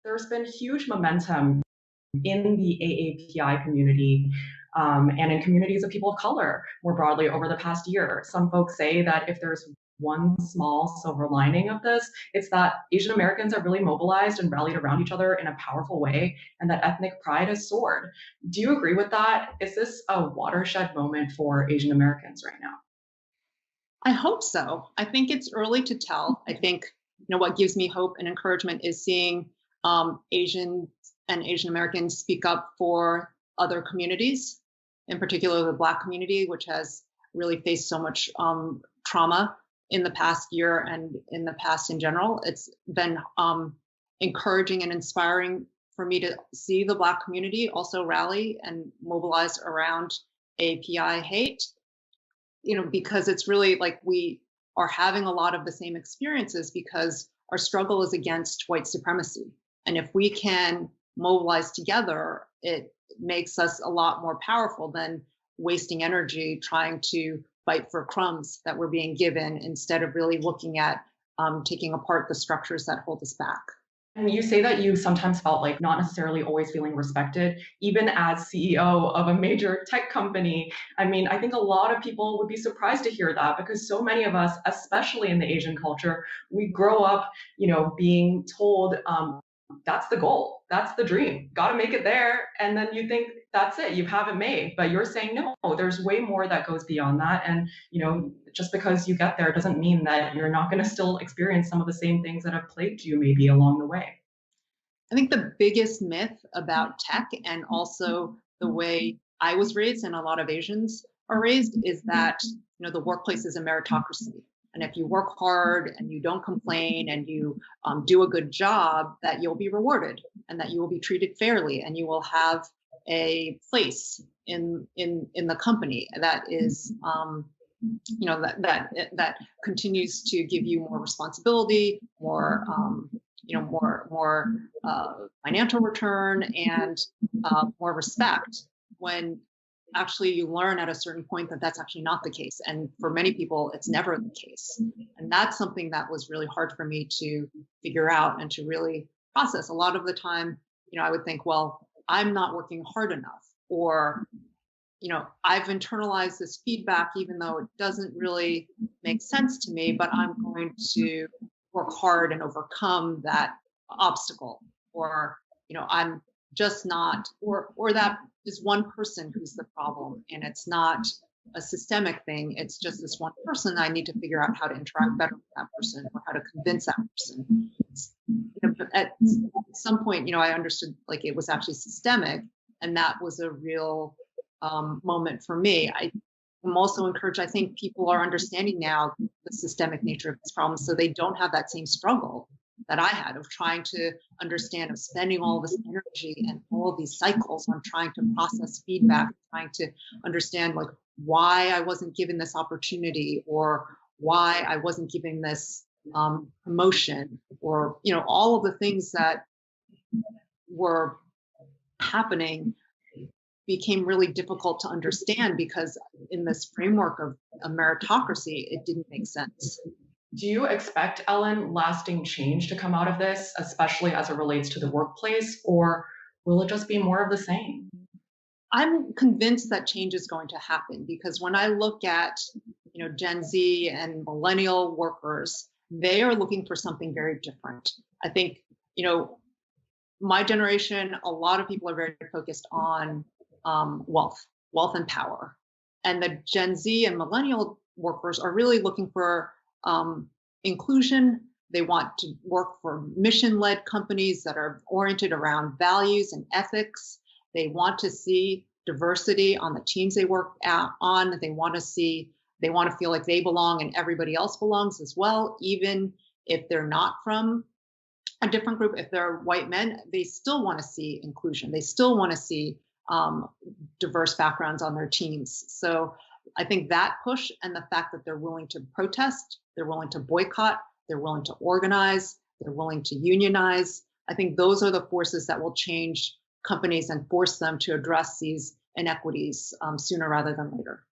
there's been huge momentum in the AAPI community and in communities of people of color more broadly over the past year. Some folks say that if there's one small silver lining of this, it's that Asian Americans are really mobilized and rallied around each other in a powerful way, and that ethnic pride has soared. Do you agree with that? Is this a watershed moment for Asian Americans right now? I hope so. I think it's early to tell. I think what gives me hope and encouragement is seeing Asian and Asian Americans speak up for other communities, in particular the Black community, which has really faced so much trauma in the past year and in the past in general. It's been encouraging and inspiring for me to see the Black community also rally and mobilize around API hate, because it's really like we are having a lot of the same experiences because our struggle is against white supremacy. And if we can mobilize together, it makes us a lot more powerful than wasting energy trying to fight for crumbs that we're being given instead of really looking at taking apart the structures that hold us back. And you say that you sometimes felt like not necessarily always feeling respected, even as CEO of a major tech company. I mean, I think a lot of people would be surprised to hear that because so many of us, especially in the Asian culture, we grow up, being told that's the goal, that's the dream, got to make it there. And then you think that's it, you have it made. But you're saying, no, there's way more that goes beyond that. And, just because you get there doesn't mean that you're not going to still experience some of the same things that have plagued you maybe along the way. I think the biggest myth about tech and also the way I was raised and a lot of Asians are raised is that, the workplace is a meritocracy. And if you work hard and you don't complain and you do a good job, that you'll be rewarded and that you will be treated fairly and you will have a place in the company that is that continues to give you more responsibility, more financial return and more respect. When actually you learn at a certain point that that's actually not the case, and for many people it's never the case. And that's something that was really hard for me to figure out and to really process. A lot of the time, I would think, well, I'm not working hard enough, or I've internalized this feedback even though it doesn't really make sense to me, but I'm going to work hard and overcome that obstacle. Or I'm just not, or that is one person who's the problem and it's not a systemic thing. It's just this one person. I need to figure out how to interact better with that person or how to convince that person. At some point, I understood like it was actually systemic, and that was a real moment for me. I'm also encouraged. I think people are understanding now the systemic nature of this problem, so they don't have that same struggle that I had of trying to understand, of spending all this energy and all of these cycles on trying to process feedback, trying to understand like why I wasn't given this opportunity or why I wasn't given this promotion, or all of the things that were happening became really difficult to understand because in this framework of a meritocracy, it didn't make sense. Do you expect, Ellen, lasting change to come out of this, especially as it relates to the workplace, or will it just be more of the same? I'm convinced that change is going to happen because when I look at, Gen Z and millennial workers, they are looking for something very different. I think, my generation, a lot of people are very focused on wealth and power. And the Gen Z and millennial workers are really looking for inclusion. They want to work for mission-led companies that are oriented around values and ethics. They want to see diversity on the teams they work on. They want to feel like they belong and everybody else belongs as well, even if they're not from a different group. If they're white men, they still want to see inclusion. They still want to see diverse backgrounds on their teams. So I think that push and the fact that they're willing to protest, they're willing to boycott, they're willing to organize, they're willing to unionize. I think those are the forces that will change companies and force them to address these inequities sooner rather than later.